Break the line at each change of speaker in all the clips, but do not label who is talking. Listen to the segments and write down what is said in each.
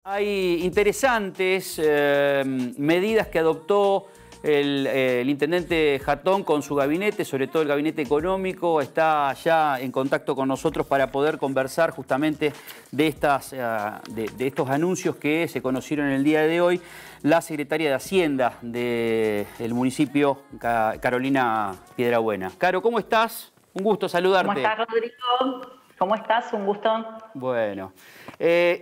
Hay interesantes medidas que adoptó el intendente Jatón con su gabinete, sobre todo el gabinete económico. Está ya en contacto con nosotros para poder conversar justamente de estos anuncios que se conocieron el día de hoy. La secretaria de Hacienda del municipio, Carolina Piedrabuena. Caro, ¿cómo estás? Un gusto saludarte.
¿Cómo estás, Rodrigo? ¿Cómo estás? Un gusto.
Bueno,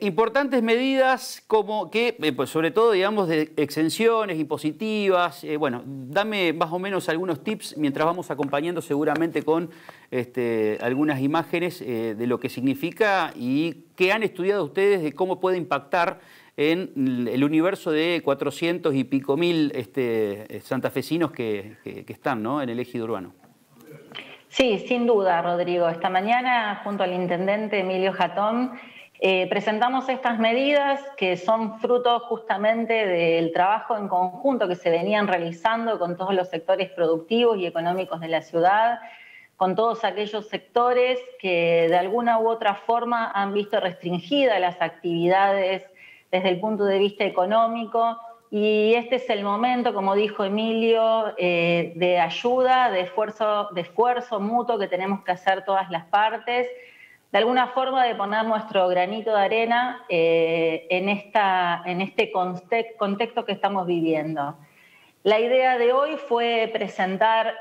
importantes medidas como que, pues sobre todo, digamos, de exenciones impositivas. Bueno, dame más o menos algunos tips mientras vamos acompañando seguramente con algunas imágenes de lo que significa y qué han estudiado ustedes de cómo puede impactar en el universo de 400 y pico mil santafesinos que están, ¿no?, en el ejido urbano.
Sí, sin duda, Rodrigo. Esta mañana, junto al intendente Emilio Jatón, presentamos estas medidas que son fruto justamente del trabajo en conjunto que se venían realizando con todos los sectores productivos y económicos de la ciudad, con todos aquellos sectores que de alguna u otra forma han visto restringidas las actividades desde el punto de vista económico. Y este es el momento, como dijo Emilio, de ayuda, de esfuerzo mutuo que tenemos que hacer todas las partes, de alguna forma de poner nuestro granito de arena en este contexto que estamos viviendo. La idea de hoy fue presentar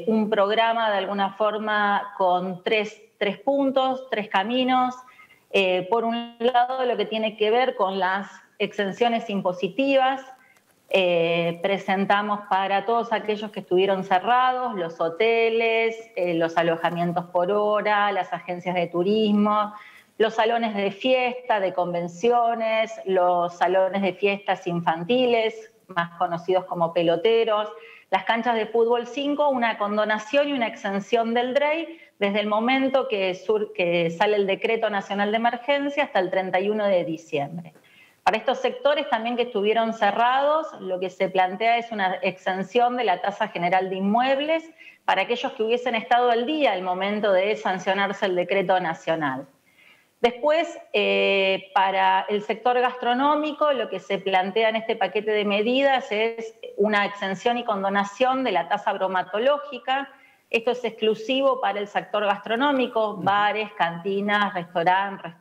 un programa de alguna forma con tres puntos, tres caminos. Por un lado, lo que tiene que ver con las exenciones impositivas. Presentamos para todos aquellos que estuvieron cerrados, los hoteles, los alojamientos por hora, las agencias de turismo, los salones de fiesta, de convenciones, los salones de fiestas infantiles, más conocidos como peloteros, las canchas de fútbol 5, una condonación y una exención del DREI desde el momento que sale el Decreto Nacional de Emergencia hasta el 31 de diciembre. Para estos sectores también que estuvieron cerrados, lo que se plantea es una exención de la tasa general de inmuebles para aquellos que hubiesen estado al día al momento de sancionarse el decreto nacional. Después, para el sector gastronómico, lo que se plantea en este paquete de medidas es una exención y condonación de la tasa bromatológica. Esto es exclusivo para el sector gastronómico, bares, cantinas, restaurantes.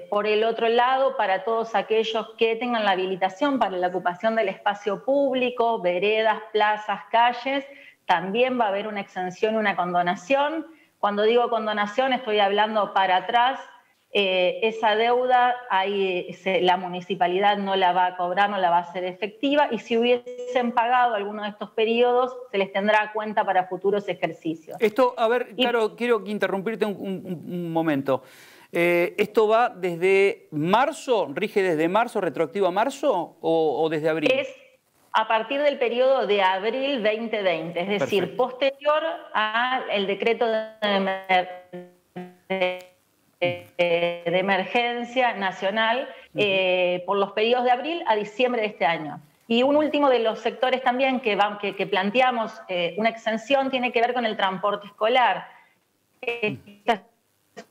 Por el otro lado, para todos aquellos que tengan la habilitación para la ocupación del espacio público, veredas, plazas, calles, también va a haber una exención, una condonación. Cuando digo condonación estoy hablando para atrás. Esa deuda la municipalidad no la va a cobrar, no la va a hacer efectiva, y si hubiesen pagado alguno de estos periodos se les tendrá a cuenta para futuros ejercicios.
Esto, a ver, Caro, quiero interrumpirte un momento. ¿Esto va desde marzo, rige desde marzo, retroactivo a marzo o desde abril?
Es a partir del periodo de abril 2020, es decir, perfecto, posterior al decreto de emergencia nacional por los periodos de abril a diciembre de este año. Y un último de los sectores también que planteamos una exención tiene que ver con el transporte escolar. Esta es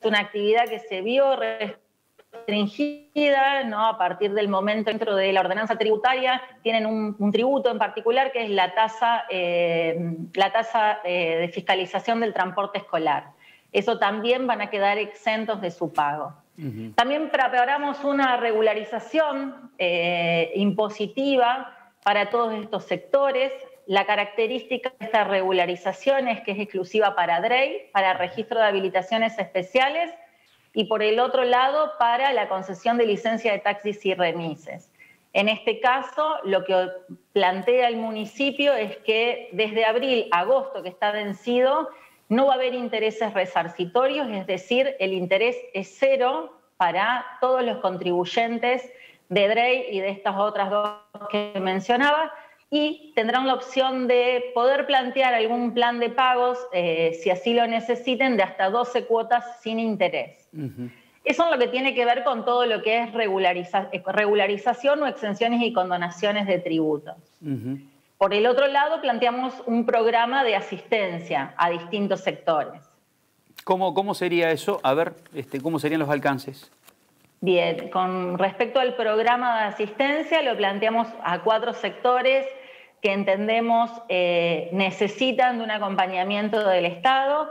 una actividad que se vio restringida, ¿no? A partir del momento dentro de la ordenanza tributaria tienen un tributo en particular que es la tasa de fiscalización del transporte escolar. Eso también van a quedar exentos de su pago. También preparamos una regularización impositiva para todos estos sectores. La característica de esta regularización es que es exclusiva para DREI, para registro de habilitaciones especiales, y por el otro lado para la concesión de licencia de taxis y remises. En este caso, lo que plantea el municipio es que desde abril a agosto, que está vencido, no va a haber intereses resarcitorios, es decir, el interés es cero para todos los contribuyentes de DREI y de estas otras dos que mencionaba, y tendrán la opción de poder plantear algún plan de pagos, si así lo necesiten, de hasta 12 cuotas sin interés. Eso es lo que tiene que ver con todo lo que es regularización o exenciones y condonaciones de tributos. Por el otro lado, planteamos un programa de asistencia a distintos sectores.
¿Cómo sería eso? A ver, ¿cómo serían los alcances?
Bien, con respecto al programa de asistencia, lo planteamos a 4 sectores que entendemos necesitan de un acompañamiento del Estado.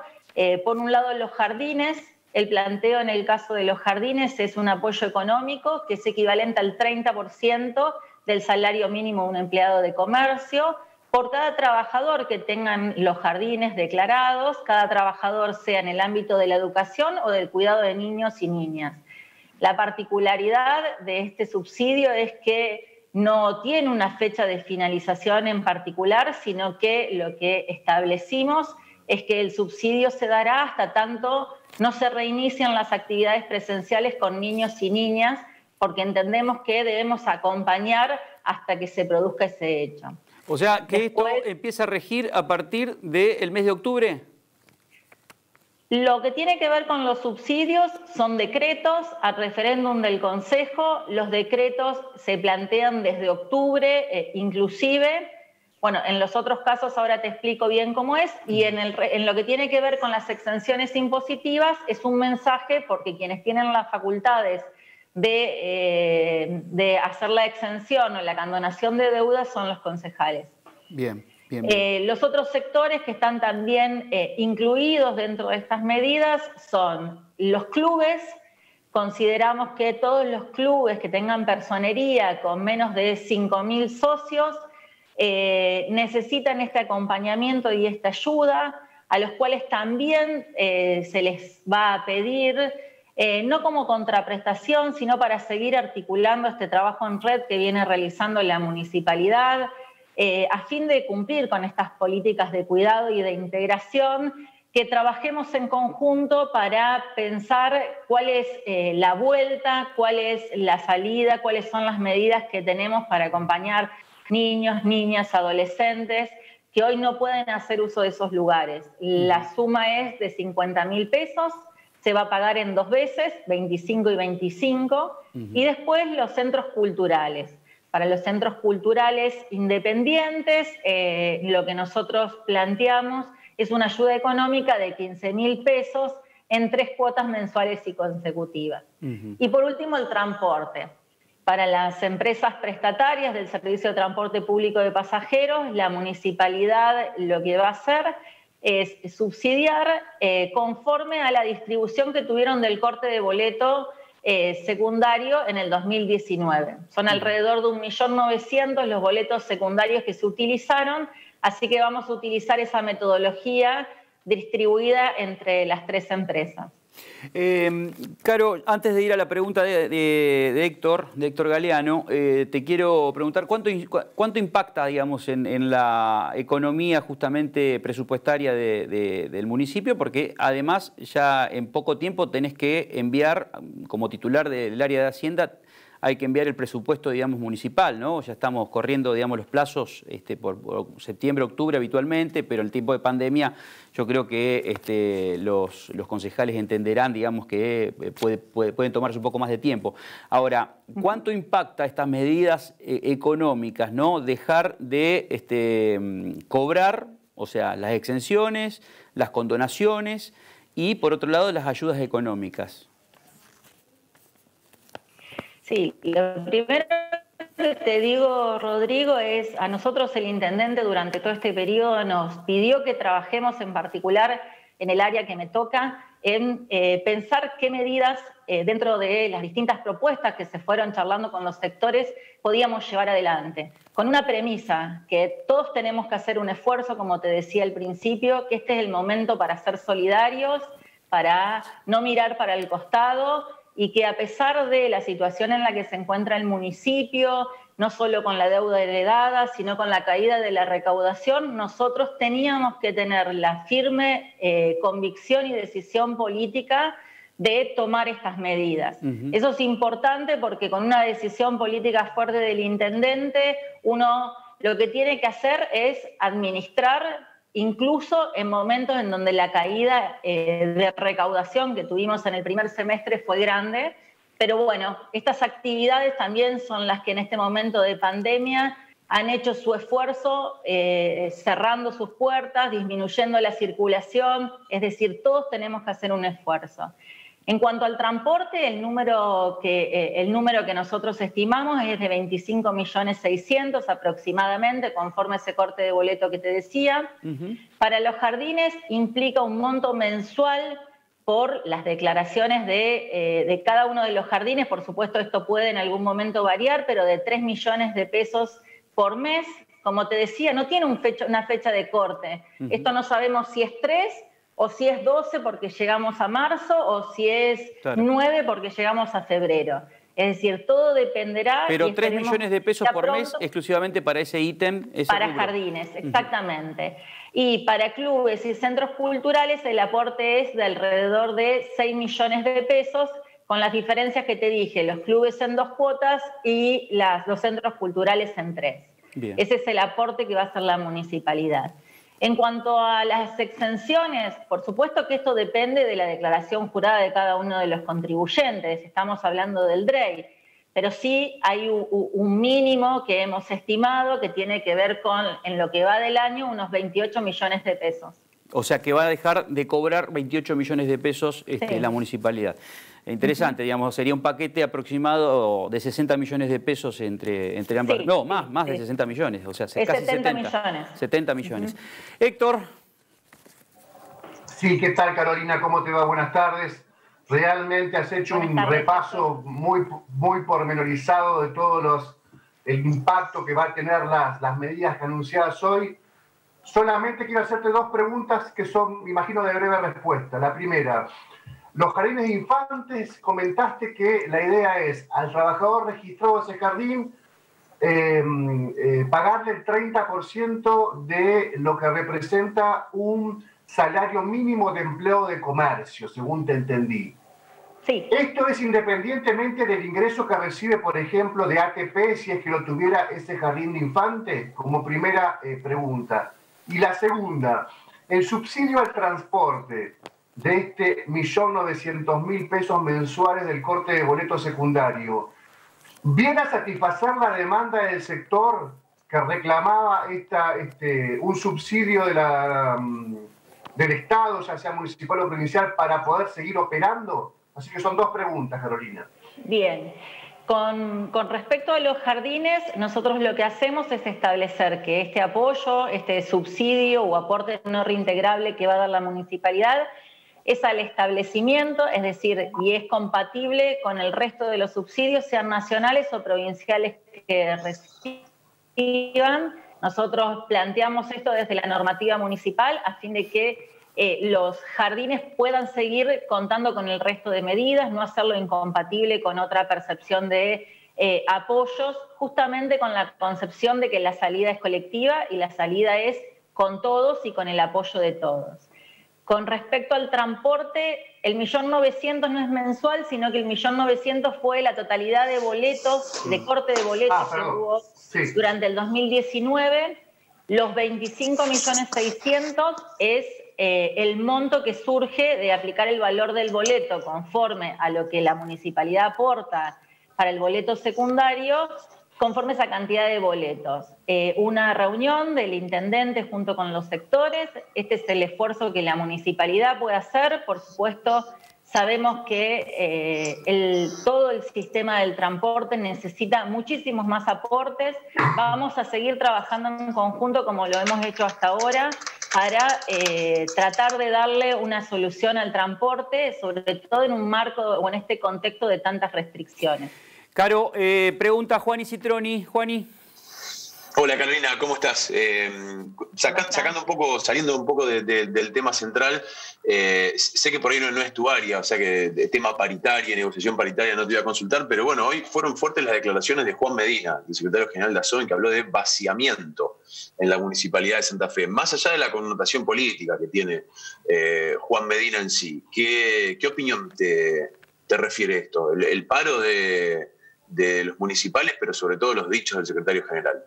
Por un lado, los jardines. El planteo en el caso de los jardines es un apoyo económico que es equivalente al 30% del salario mínimo de un empleado de comercio por cada trabajador que tengan los jardines declarados, cada trabajador sea en el ámbito de la educación o del cuidado de niños y niñas. La particularidad de este subsidio es que no tiene una fecha de finalización en particular, sino que lo que establecimos es que el subsidio se dará hasta tanto no se reinician las actividades presenciales con niños y niñas, porque entendemos que debemos acompañar hasta que se produzca ese hecho.
O sea, que después, esto empieza a regir a partir del mes de octubre.
Lo que tiene que ver con los subsidios son decretos a referéndum del Consejo. Los decretos se plantean desde octubre, inclusive. Bueno, en los otros casos ahora te explico bien cómo es. Y en lo que tiene que ver con las exenciones impositivas es un mensaje porque quienes tienen las facultades de hacer la exención o la condonación de deudas son los concejales.
Bien.
Los otros sectores que están también incluidos dentro de estas medidas son los clubes. Consideramos que todos los clubes que tengan personería con menos de 5.000 socios necesitan este acompañamiento y esta ayuda, a los cuales también se les va a pedir, no como contraprestación, sino para seguir articulando este trabajo en red que viene realizando la municipalidad, a fin de cumplir con estas políticas de cuidado y de integración, que trabajemos en conjunto para pensar cuál es la vuelta, cuál es la salida, cuáles son las medidas que tenemos para acompañar niños, niñas, adolescentes, que hoy no pueden hacer uso de esos lugares. La suma es de 50.000 pesos, se va a pagar en 2 veces, 25 y 25, y después los centros culturales. Para los centros culturales independientes, lo que nosotros planteamos es una ayuda económica de 15.000 pesos en 3 cuotas mensuales y consecutivas. Y por último, el transporte. Para las empresas prestatarias del Servicio de Transporte Público de Pasajeros, la municipalidad lo que va a hacer es subsidiar conforme a la distribución que tuvieron del corte de boleto secundario en el 2019. Son alrededor de 1.900.000 los boletos secundarios que se utilizaron, así que vamos a utilizar esa metodología distribuida entre las 3 empresas.
Caro, antes de ir a la pregunta de Héctor Galeano, te quiero preguntar cuánto impacta, digamos, en la economía justamente presupuestaria del municipio, porque además ya en poco tiempo tenés que enviar, como titular del área de Hacienda, hay que enviar el presupuesto, digamos, municipal, ¿no? Ya estamos corriendo, digamos, los plazos por septiembre, octubre habitualmente, pero el tiempo de pandemia yo creo que los concejales entenderán, digamos, que pueden tomarse un poco más de tiempo. Ahora, ¿cuánto impacta estas medidas económicas, ¿no? Dejar de cobrar, o sea, las exenciones, las condonaciones y, por otro lado, las ayudas económicas?
Sí, lo primero que te digo, Rodrigo, es a nosotros el intendente durante todo este periodo nos pidió que trabajemos en particular en el área que me toca, en pensar qué medidas dentro de las distintas propuestas que se fueron charlando con los sectores podíamos llevar adelante. Con una premisa, que todos tenemos que hacer un esfuerzo, como te decía al principio, que este es el momento para ser solidarios, para no mirar para el costado, y que a pesar de la situación en la que se encuentra el municipio, no solo con la deuda heredada, sino con la caída de la recaudación, nosotros teníamos que tener la firme convicción y decisión política de tomar estas medidas. Eso es importante porque con una decisión política fuerte del intendente, uno lo que tiene que hacer es administrar, incluso en momentos en donde la caída de recaudación que tuvimos en el primer semestre fue grande, pero bueno, estas actividades también son las que en este momento de pandemia han hecho su esfuerzo cerrando sus puertas, disminuyendo la circulación, es decir, todos tenemos que hacer un esfuerzo. En cuanto al transporte, el número que nosotros estimamos es de 25.600.000 aproximadamente, conforme ese corte de boleto que te decía. Para los jardines implica un monto mensual por las declaraciones de cada uno de los jardines. Por supuesto, esto puede en algún momento variar, pero de 3 millones de pesos por mes. Como te decía, no tiene una fecha de corte. Esto no sabemos si es 3 o si es 12 porque llegamos a marzo, o si es 9 porque llegamos a febrero. Es decir, todo dependerá...
Pero 3 millones de pesos por mes exclusivamente para ese ítem.
Para jardines, exactamente. Y para clubes y centros culturales el aporte es de alrededor de 6 millones de pesos, con las diferencias que te dije, los clubes en 2 cuotas y los centros culturales en 3. Bien. Ese es el aporte que va a hacer la municipalidad. En cuanto a las exenciones, por supuesto que esto depende de la declaración jurada de cada uno de los contribuyentes, estamos hablando del DREI, pero sí hay un mínimo que hemos estimado que tiene que ver con, en lo que va del año, unos 28 millones de pesos.
O sea que va a dejar de cobrar 28 millones de pesos la municipalidad. Interesante, digamos, sería un paquete aproximado de 60 millones de pesos entre ambas. Sí, no, más de 60 millones, o sea, casi 70 millones. 70 millones. Héctor.
Sí, ¿qué tal, Carolina? ¿Cómo te va? Buenas tardes. Realmente has hecho un repaso muy pormenorizado de todos el impacto que va a tener las medidas anunciadas hoy. Solamente quiero hacerte 2 preguntas que son, me imagino, de breve respuesta. La primera, los jardines de infantes, comentaste que la idea es al trabajador registrado de ese jardín pagarle el 30% de lo que representa un salario mínimo de empleo de comercio, según te entendí.
Sí.
Esto es independientemente del ingreso que recibe, por ejemplo, de ATP, si es que lo tuviera ese jardín de infantes, como primera pregunta. Y la segunda, el subsidio al transporte de este 1.900.000 pesos mensuales del corte de boleto secundario, ¿viene a satisfacer la demanda del sector que reclamaba un subsidio del Estado, ya sea municipal o provincial, para poder seguir operando? Así que son 2 preguntas, Carolina.
Bien. Con respecto a los jardines, nosotros lo que hacemos es establecer que este apoyo, este subsidio o aporte no reintegrable que va a dar la municipalidad es al establecimiento, es decir, y es compatible con el resto de los subsidios, sean nacionales o provinciales que reciban. Nosotros planteamos esto desde la normativa municipal a fin de que los jardines puedan seguir contando con el resto de medidas, no hacerlo incompatible con otra percepción de apoyos, justamente con la concepción de que la salida es colectiva y la salida es con todos y con el apoyo de todos. Con respecto al transporte, el 1.900.000 no es mensual, sino que el 1.900.000 fue la totalidad de boletos, de corte de boletos que hubo durante el 2019. Los 25.600.000 es el monto que surge de aplicar el valor del boleto conforme a lo que la municipalidad aporta para el boleto secundario, conforme a esa cantidad de boletos. Una reunión del intendente junto con los sectores, este es el esfuerzo que la municipalidad puede hacer, por supuesto. Sabemos que todo el sistema del transporte necesita muchísimos más aportes. Vamos a seguir trabajando en conjunto como lo hemos hecho hasta ahora para tratar de darle una solución al transporte, sobre todo en un marco o en este contexto de tantas restricciones.
Caro, pregunta Juani Citroni. Juani.
Hola Carolina, ¿cómo estás? Saliendo un poco del tema central, sé que por ahí no es tu área, o sea que de tema paritaria, negociación paritaria no te voy a consultar, pero bueno, hoy fueron fuertes las declaraciones de Juan Medina, el secretario general de ASOEN, que habló de vaciamiento en la Municipalidad de Santa Fe. Más allá de la connotación política que tiene Juan Medina en sí, ¿qué opinión te refiere esto? El paro de los municipales, pero sobre todo los dichos del secretario general.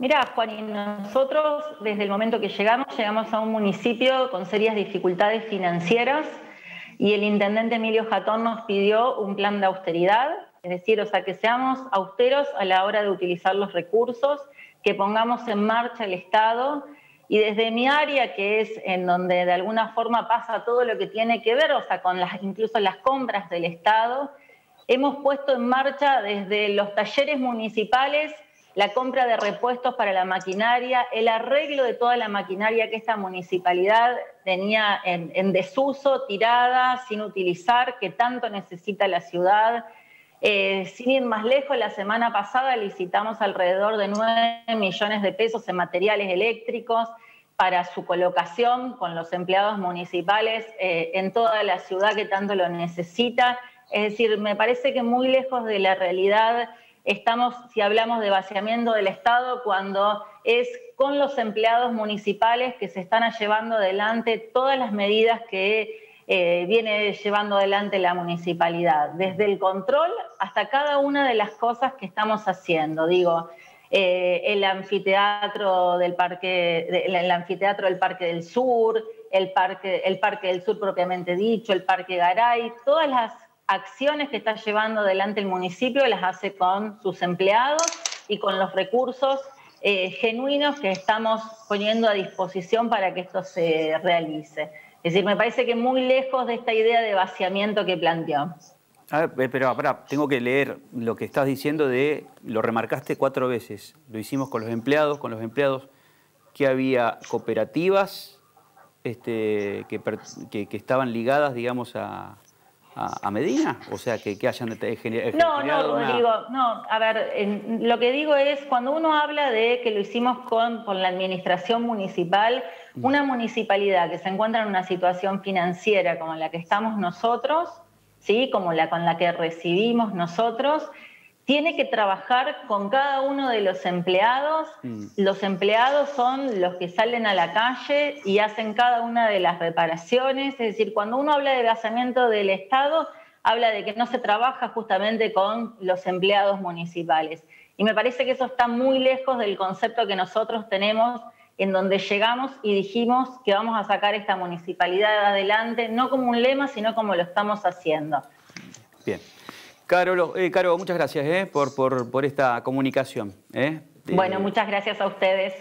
Mirá, Juan, y nosotros desde el momento que llegamos a un municipio con serias dificultades financieras y el intendente Emilio Jatón nos pidió un plan de austeridad, es decir, o sea, que seamos austeros a la hora de utilizar los recursos, que pongamos en marcha el Estado Y desde mi área, que es en donde de alguna forma pasa todo lo que tiene que ver, o sea, con incluso las compras del Estado, hemos puesto en marcha desde los talleres municipales la compra de repuestos para la maquinaria, el arreglo de toda la maquinaria que esta municipalidad tenía en desuso, tirada, sin utilizar, que tanto necesita la ciudad. Sin ir más lejos, la semana pasada licitamos alrededor de 9 millones de pesos en materiales eléctricos para su colocación con los empleados municipales en toda la ciudad que tanto lo necesita. Es decir, me parece que muy lejos de la realidad estamos, si hablamos de vaciamiento del Estado, cuando es con los empleados municipales que se están llevando adelante todas las medidas que viene llevando adelante la municipalidad, desde el control hasta cada una de las cosas que estamos haciendo. Digo, el anfiteatro del Parque del Sur, el Parque del Sur propiamente dicho, el Parque Garay, todas las acciones que está llevando adelante el municipio las hace con sus empleados y con los recursos genuinos que estamos poniendo a disposición para que esto se realice. Es decir, me parece que muy lejos de esta idea de vaciamiento que planteó.
A ver, pero pará, tengo que leer lo que estás diciendo lo remarcaste 4 veces. Lo hicimos con los empleados, que había cooperativas que estaban ligadas, digamos, a Medina, o sea, que hayan generado
No, Rodrigo, no. A ver, lo que digo es, cuando uno habla de que lo hicimos con la administración municipal, una municipalidad que se encuentra en una situación financiera como la que estamos nosotros, ¿sí? Como con la que recibimos nosotros, tiene que trabajar con cada uno de los empleados. Los empleados son los que salen a la calle y hacen cada una de las reparaciones. Es decir, cuando uno habla de vaciamiento del Estado, habla de que no se trabaja justamente con los empleados municipales. Y me parece que eso está muy lejos del concepto que nosotros tenemos, en donde llegamos y dijimos que vamos a sacar esta municipalidad adelante, no como un lema, sino como lo estamos haciendo.
Bien. Caro, muchas gracias por esta comunicación.
Bueno, muchas gracias a ustedes.